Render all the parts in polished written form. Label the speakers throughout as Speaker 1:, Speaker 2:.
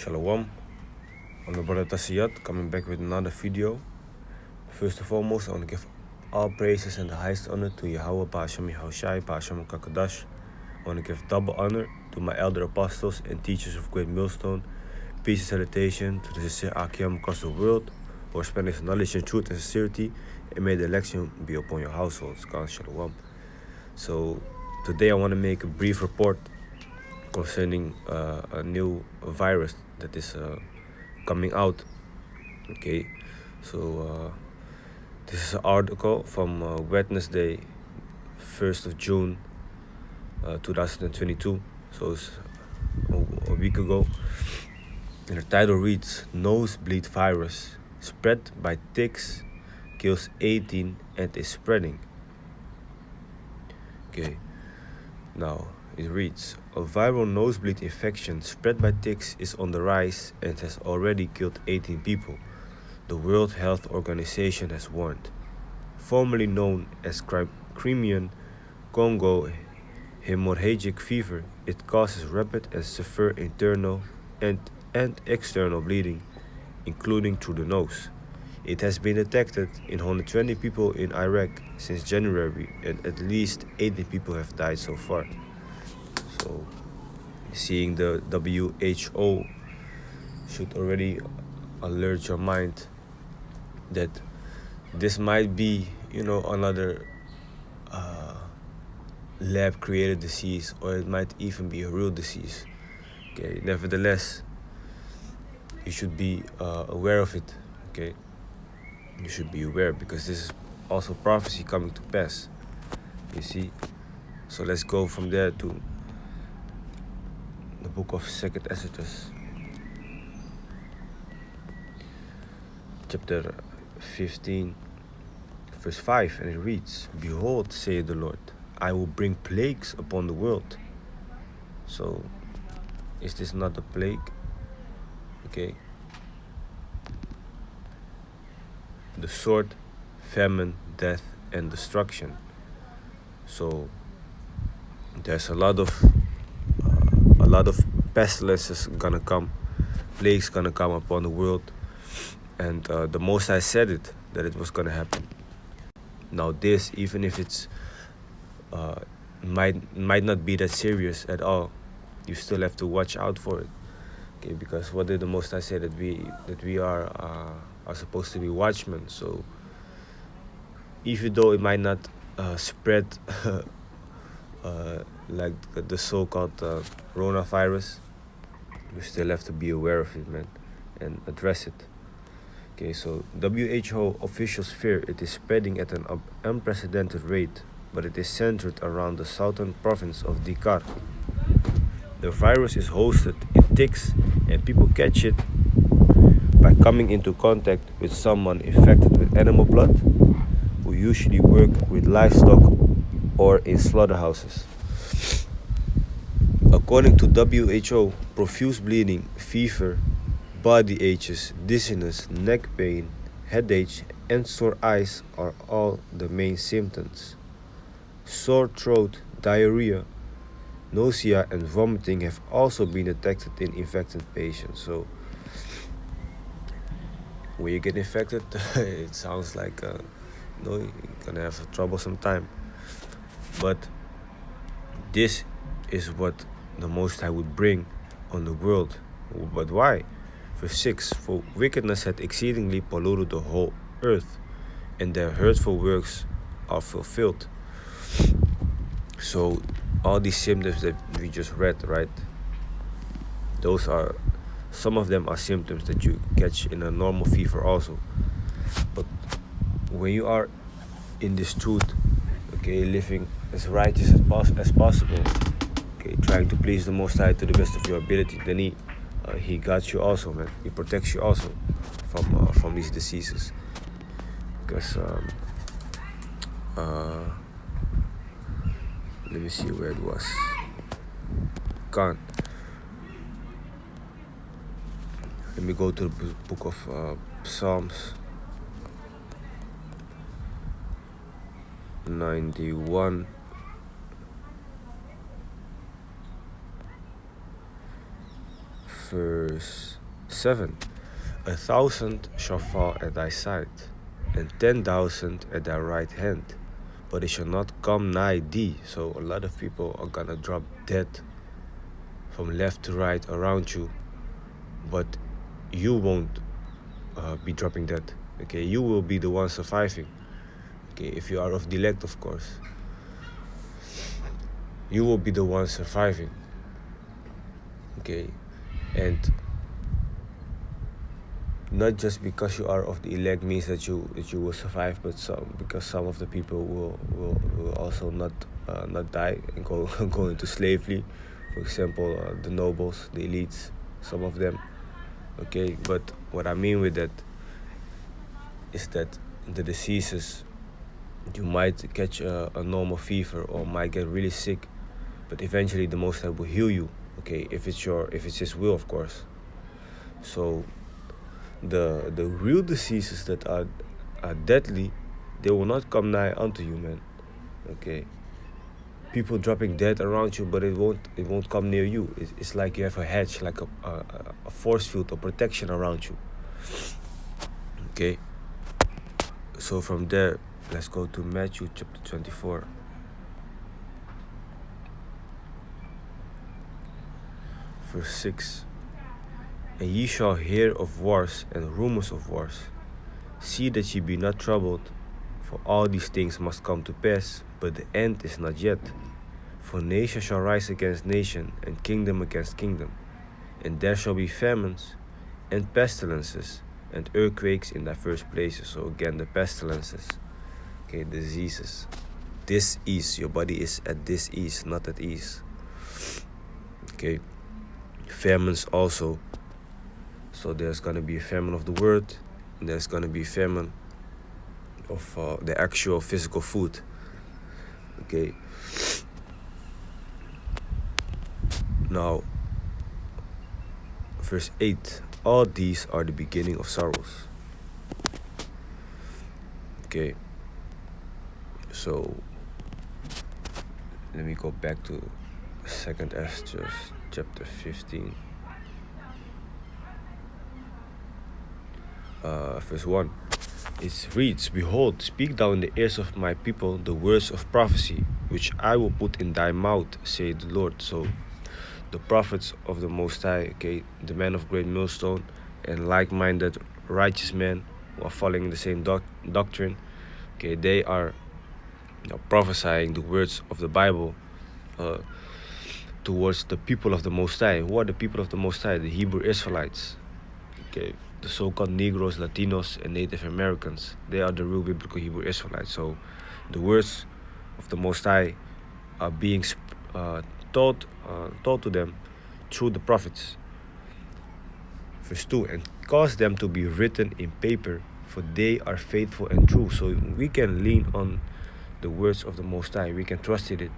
Speaker 1: Shalom, I'm your brother Tassiyat, coming back with another video. First and foremost, I want to give all praises and the highest honor to Yahweh, Ba'ashem Yahushai, Ba'ashem Kakadash. I want to give double honor to my elder apostles and teachers of Great Millstone. Peace and salutation to the sincere Akim across the world, who are spreading knowledge and truth and sincerity, and may the election be upon your households. God Shalom. So today I want to make a brief report concerning a new virus that is coming out. Okay, so this is an article from Wednesday, 1st of June 2022, so it's a week ago. And the title reads, Nosebleed virus spread by ticks, kills 18 and is spreading. Okay, now it reads, a viral nosebleed infection spread by ticks is on the rise and has already killed 18 people, the World Health Organization has warned. Formerly known as Crimean Congo hemorrhagic fever, it causes rapid and severe internal and external bleeding, including through the nose. It has been detected in 120 people in Iraq since January, and at least 80 people have died so far. So, seeing the WHO should already alert your mind that this might be, another lab-created disease, or it might even be a real disease. Okay, nevertheless, you should be aware of it. Okay, you should be aware because this is also prophecy coming to pass. You see, so let's go from there to the book of 2nd Esdras, chapter 15, verse 5, and it reads, Behold, saith the Lord, I will bring plagues upon the world. So, is this not a plague? Okay. The sword, famine, death, and destruction. So, there's a lot of pestilences gonna come, plagues gonna come upon the world, and the Most High said it, that it was gonna happen. Now this, even if it's might not be that serious at all, you still have to watch out for it. Okay, because what did the Most High say? That we are supposed to be watchmen. So even though it might not spread like the so-called coronavirus, we still have to be aware of it, man, and address it. Okay, so WHO officials fear it is spreading at an unprecedented rate, but it is centered around the southern province of Dakar. The virus is hosted in ticks, and people catch it by coming into contact with someone infected with animal blood, who usually work with livestock or in slaughterhouses. According to WHO, profuse bleeding, fever, body aches, dizziness, neck pain, headache, and sore eyes are all the main symptoms. Sore throat, diarrhea, nausea, and vomiting have also been detected in infected patients. So, when you get infected, it sounds like you're gonna have a troublesome time. But this is what the Most High would bring on the world. But why? Verse 6, for wickedness had exceedingly polluted the whole earth, and their hurtful works are fulfilled. So all these symptoms that we just read, right? Some of them are symptoms that you catch in a normal fever also. But when you are in this truth, okay, living as righteous as possible, okay, trying to please the Most High to the best of your ability, then He guards you also, man. He protects you also from these diseases. Because let me see where it was. Gone. Let me go to the book of Psalms 91. Verse 7. 1,000 shall fall at thy side, and 10,000 at thy right hand, but it shall not come nigh thee. So a lot of people are gonna drop dead from left to right around you, but you won't be dropping dead. Okay, you will be the one surviving. Okay, if you are of the elect, of course, you will be the one surviving. Okay, and not just because you are of the elect means that you will survive, but because some of the people will also not die and go into slavery. For example, the nobles, the elites, some of them. Okay, but what I mean with that is that the diseases, you might catch a normal fever or might get really sick, but eventually the Most High will heal you. Okay, if it's His will, of course. So the real diseases that are deadly, they will not come nigh unto you, man. Okay, people dropping dead around you, but it won't come near you. It's like you have a hedge, like a force field of protection around you. Okay, so from there, let's go to Matthew chapter 24. Verse 6. And ye shall hear of wars and rumors of wars. See that ye be not troubled, for all these things must come to pass, but the end is not yet. For nation shall rise against nation, and kingdom against kingdom. And there shall be famines, and pestilences, and earthquakes in diverse places. So again, the pestilences, okay, diseases. This ease, your body is at this ease, not at ease. Okay, famines also. So there's going to be a famine of the word, and there's going to be a famine of the actual physical food. Okay. Now, verse 8. All these are the beginning of sorrows. Okay. So, let me go back to 2nd Esther chapter 15. Verse 1. It reads, Behold, speak thou in the ears of my people the words of prophecy, which I will put in thy mouth, saith the Lord. So the prophets of the Most High, okay, the men of great millstone, and like-minded righteous men who are following the same doctrine, okay, they are prophesying the words of the Bible towards the people of the Most High. Who are the people of the Most High? The Hebrew Israelites. Okay, the so-called Negroes, Latinos, and Native Americans. They are the real biblical Hebrew Israelites. So the words of the Most High are being taught to them through the prophets. Verse 2, and cause them to be written in paper, for they are faithful and true. So we can lean on the words of the Most High. We can trust in it.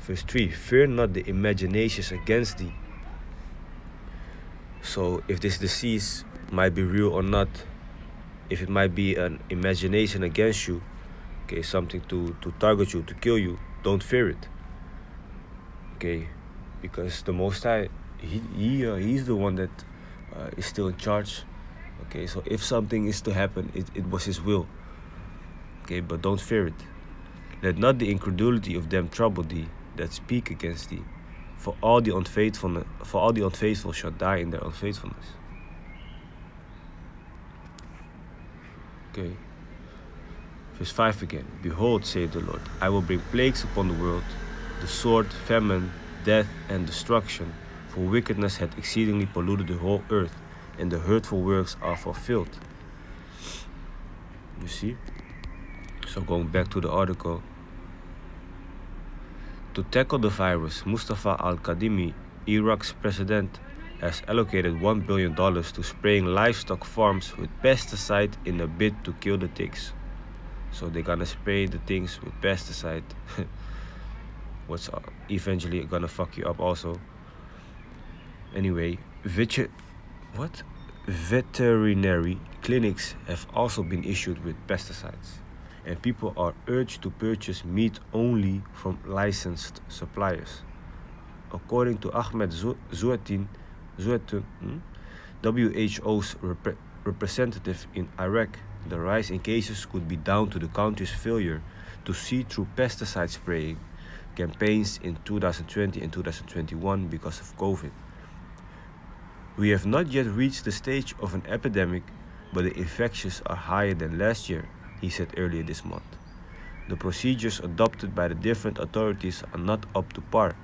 Speaker 1: Verse 3, fear not the imaginations against thee. So if this disease might be real or not, if it might be an imagination against you, okay, something to target you, to kill you, don't fear it. Okay, because the Most High, he's the one that is still in charge. Okay, so if something is to happen, it was His will. Okay, but don't fear it. Let not the incredulity of them trouble thee that speak against thee. For all the unfaithful shall die in their unfaithfulness. Okay. Verse 5 again. Behold, saith the Lord, I will bring plagues upon the world, the sword, famine, death, and destruction. For wickedness hath exceedingly polluted the whole earth, and the hurtful works are fulfilled. You see? So going back to the article. To tackle the virus, Mustafa al-Kadhimi, Iraq's president, has allocated $1 billion to spraying livestock farms with pesticide in a bid to kill the ticks. So they're gonna spray the things with pesticide, what's eventually gonna fuck you up also. Anyway, veterinary clinics have also been issued with pesticides, and people are urged to purchase meat only from licensed suppliers. According to Ahmed Zouatin, WHO's representative in Iraq, the rise in cases could be down to the country's failure to see through pesticide spraying campaigns in 2020 and 2021 because of COVID. We have not yet reached the stage of an epidemic, but the infections are higher than last year, he said earlier this month. The procedures adopted by the different authorities are not up to par,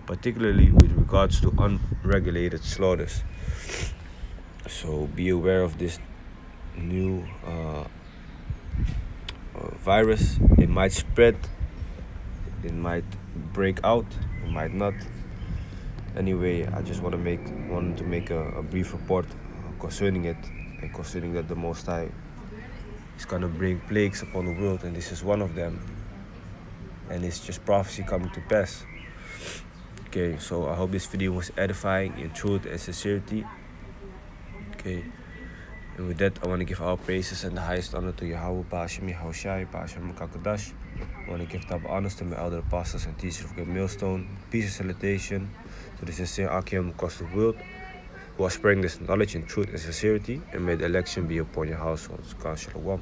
Speaker 1: particularly with regards to unregulated slaughters. So be aware of this new virus. It might spread, it might break out, it might not. Anyway, I just wanted to make a brief report concerning it, and considering that the Most High is gonna bring plagues upon the world, and this is one of them, and it's just prophecy coming to pass. Okay, so I hope this video was edifying in truth and sincerity. Okay, and with that, I want to give all praises and the highest honor to Yahweh, Ba'ashem Yahushai, Ba'ashem Kakadash. I want to give double honors to my elder pastors and teachers of Great Millstone. Peace and salutation to the sincere Akim across the world who are spreading this knowledge in truth and sincerity, and may the election be upon your households. God Shalom.